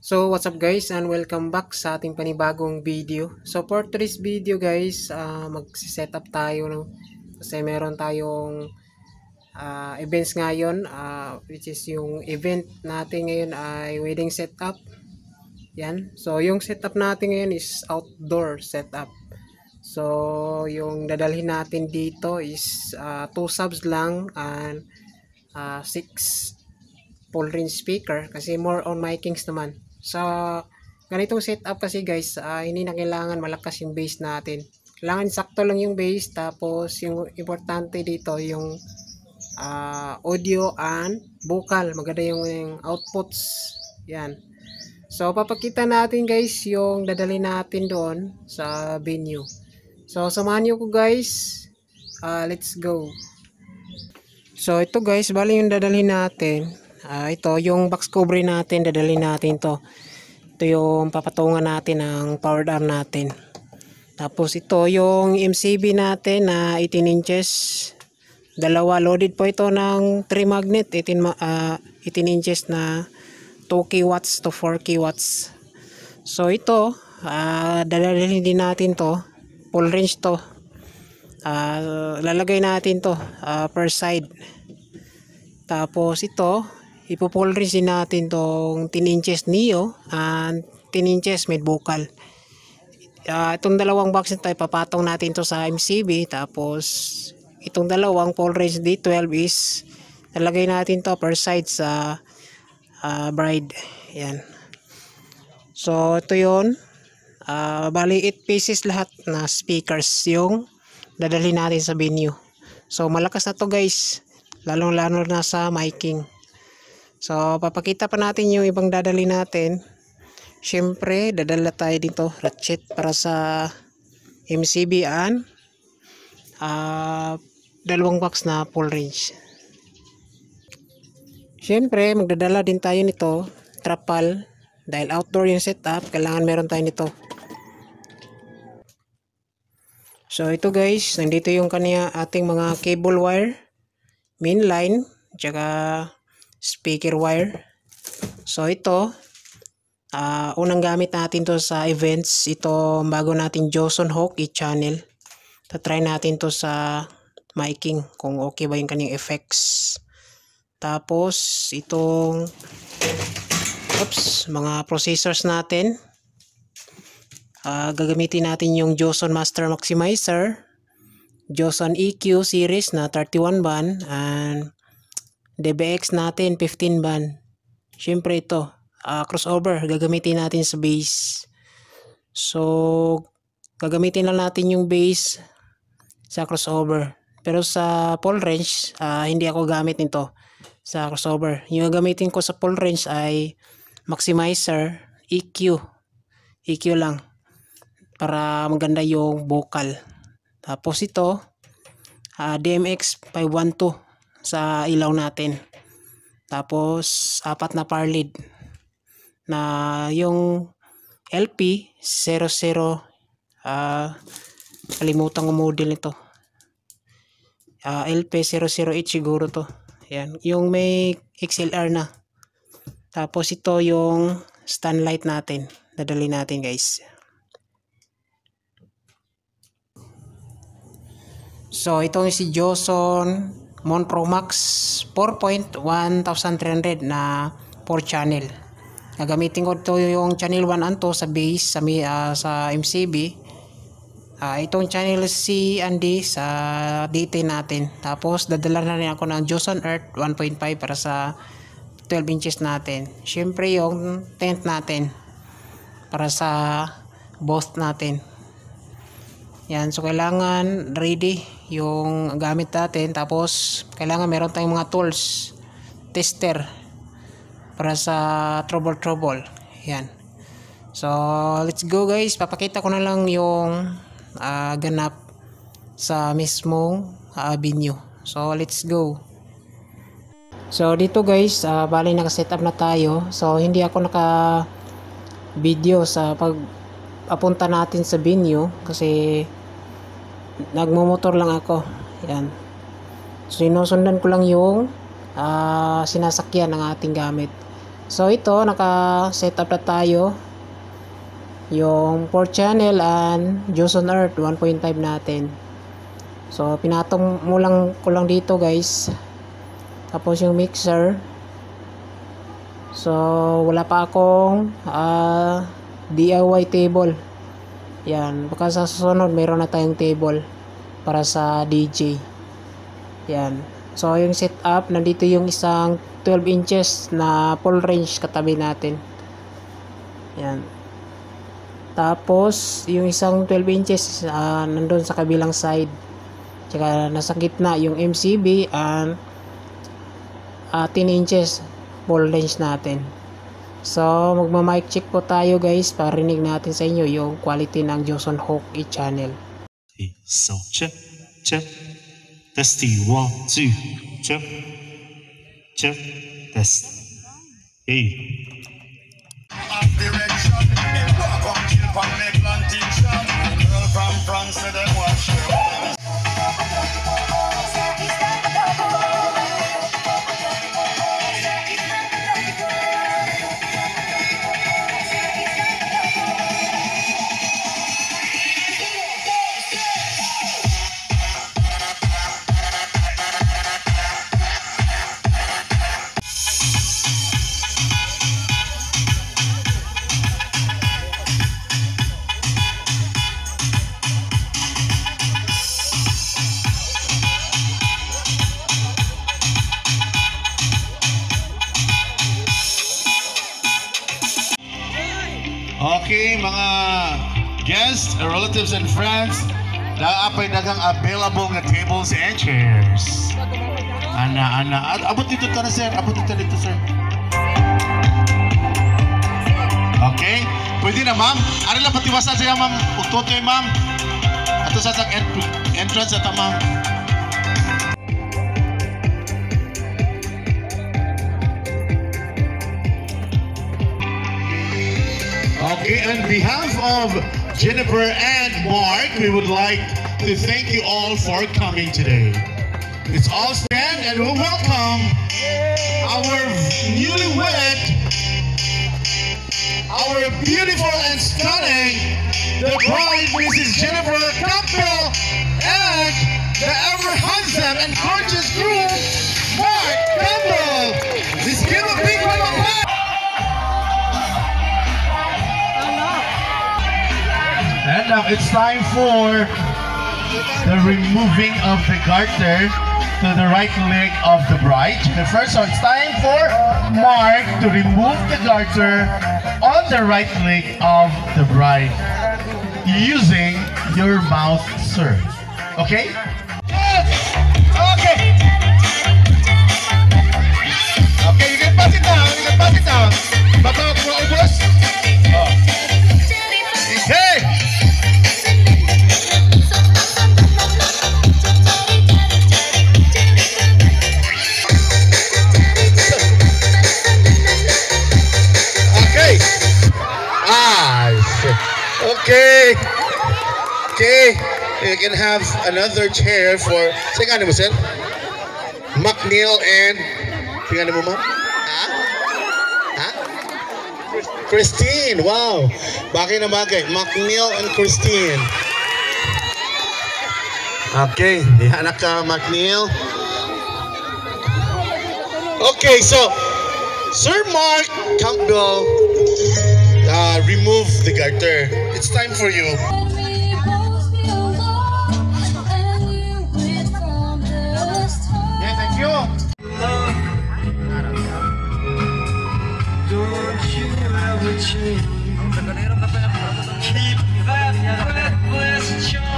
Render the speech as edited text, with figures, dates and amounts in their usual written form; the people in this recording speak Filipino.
So what's up guys, and welcome back sa ating panibagong video. So for today's video guys, mag-set up tayo, no? Kasi meron tayong events ngayon, which is yung event natin ngayon ay wedding setup. Yan. So yung setup natin ngayon is outdoor setup. So yung dadalhin natin dito is 2 subs lang and 6 full range speaker kasi more on micings naman. Sa ganitong setup kasi guys, hindi na kailangan malakas yung bass natin. Kailangan sakto lang yung bass, tapos yung importante dito yung audio and vocal. Maganda yung outputs. Yan. So papakita natin guys yung dadali natin doon sa venue. So samahan niyo ko guys. Let's go. So ito guys, bali yung dadalhin natin. Ito yung box cover natin, dadalhin natin to. Ito yung papatungan natin ng powered arm natin. Tapos ito yung MCB natin na 18 inches. Dalawa loaded po ito ng 3 magnet, 18 inches na 2 kilowatts to 4 kilowatts. So ito, dadalhin din natin to. Full range to. Lalagay natin to per side. Tapos ito, ipo-full range din natin tong 10 inches neo and 10 inches mid vocal. Itong dalawang box nito ay papatong natin to sa MCB. Tapos itong dalawang full range D12 is lalagay natin to per side sa bride. Yan. So ito yun. Bali 8 pieces lahat na speakers yung dadalhin natin sa venue. So malakas na to guys, lalong-lalo na sa miking. So papakita pa natin yung ibang dadalhin natin. Syempre dadala tayo dito ratchet para sa MCB and dalawang box na full range. Syempre magdadala din tayo nito trapal, dahil outdoor yung setup, kailangan meron tayo nito. So ito guys, nandito yung kanya ating mga cable wire, main line, tsaka speaker wire. So ito, unang gamit natin to sa events. Ito bago natin Joson Hawk i-channel. Try natin to sa miking kung okay ba yung kanyang effects. Tapos itong mga processors natin. Gagamitin natin yung Joson Master Maximizer, Joson EQ series na 31 band, and DBX natin 15 band. Syempre ito, crossover gagamitin natin sa bass. So gagamitin lang natin yung bass sa crossover. Pero sa full range, hindi ako gamit nito sa crossover. Yung gagamitin ko sa full range ay Maximizer, EQ lang para maganda yung vocal. Tapos ito, DMX 512 sa ilaw natin. Tapos 4 na power lead na yung LP00, kalimutan ko model nito. LP00H siguro to. Yan, yung may XLR na. Tapos ito yung stand light natin, dadali natin guys. So ito si Joson Monpro Max 4.1300 na 4 channel. Gagamitin ko ito yung channel 1 and 2 sa bass sa MCB. Itong channel C and D sa DT natin. Tapos dadala na rin ako ng Joson Earth 1.5 para sa 12 inches natin. Syempre yung tent natin para sa both natin. Yan, so kailangan ready yung gamit natin. Tapos kailangan meron tayong mga tools, tester para sa trouble. Yan. So let's go guys, papakita ko na lang yung ganap sa mismong venue. So let's go. So dito guys, bali naka-setup na tayo. So hindi ako naka-video sa pag-apunta natin sa venue kasi nagmo-motor lang ako. Yan. So sinusundan ko lang yung sinasakyan ng ating gamit. So ito, naka-set up na tayo. Yung 4 channel and Joson Earth 1.5 natin. So pinatong ko lang dito guys. Tapos yung mixer. So wala pa akong DIY table. Yan, baka sa susunod mayroon na tayong table para sa DJ. Yan. So yung setup, nandito yung isang 12 inches na full range katabi natin. Yan. Tapos yung isang 12 inches nandun sa kabilang side. Tsaka nasa gitna yung MCB and 10 inches full range natin. So magma-mic check po tayo guys para rinig natin sa inyo yung quality ng Joson Hawk e-channel. So check, check, testing 1, 2, check, check, test. Hey. Okay, mga guests, relatives and friends, naapay dagang available nga tables and chairs. Ana. Abot dito ka na sir, abot dito sir. Okay, pwede na ma'am. Ano lang patiwasan siya ma'am, ugtotoy ma'am. Ato sa entrance ata ma'am. Okay, on behalf of Jennifer and Mark, we would like to thank you all for coming today. Let's all stand and we'll welcome our newlywed, our beautiful and stunning, the bride, Mrs. Jennifer Campbell, and the ever handsome and gorgeous groom, Mark Campbell. Let's give a big round of applause. And now it's time for the removing of the garter to the right leg of the bride. So it's time for Mark to remove the garter on the right leg of the bride using your mouth, sir. Okay? Yes! Okay! Okay, you can pass it down. You can pass it down. Batawag mo ubos. Oh. Hey! Okay. Okay. You can have another chair for... Sige, ano mo, sir? McNeil and... Sige, ano mo, ma'am? Ha? Ha? Christine. Wow. Bagay na bagay. McNeil and Christine. Okay. Anak ka, McNeil. Okay, so... Sir Mark Campbell... remove the garter. It's time for you. Yeah, thank you. Don't you ever change. Keep that reckless charm.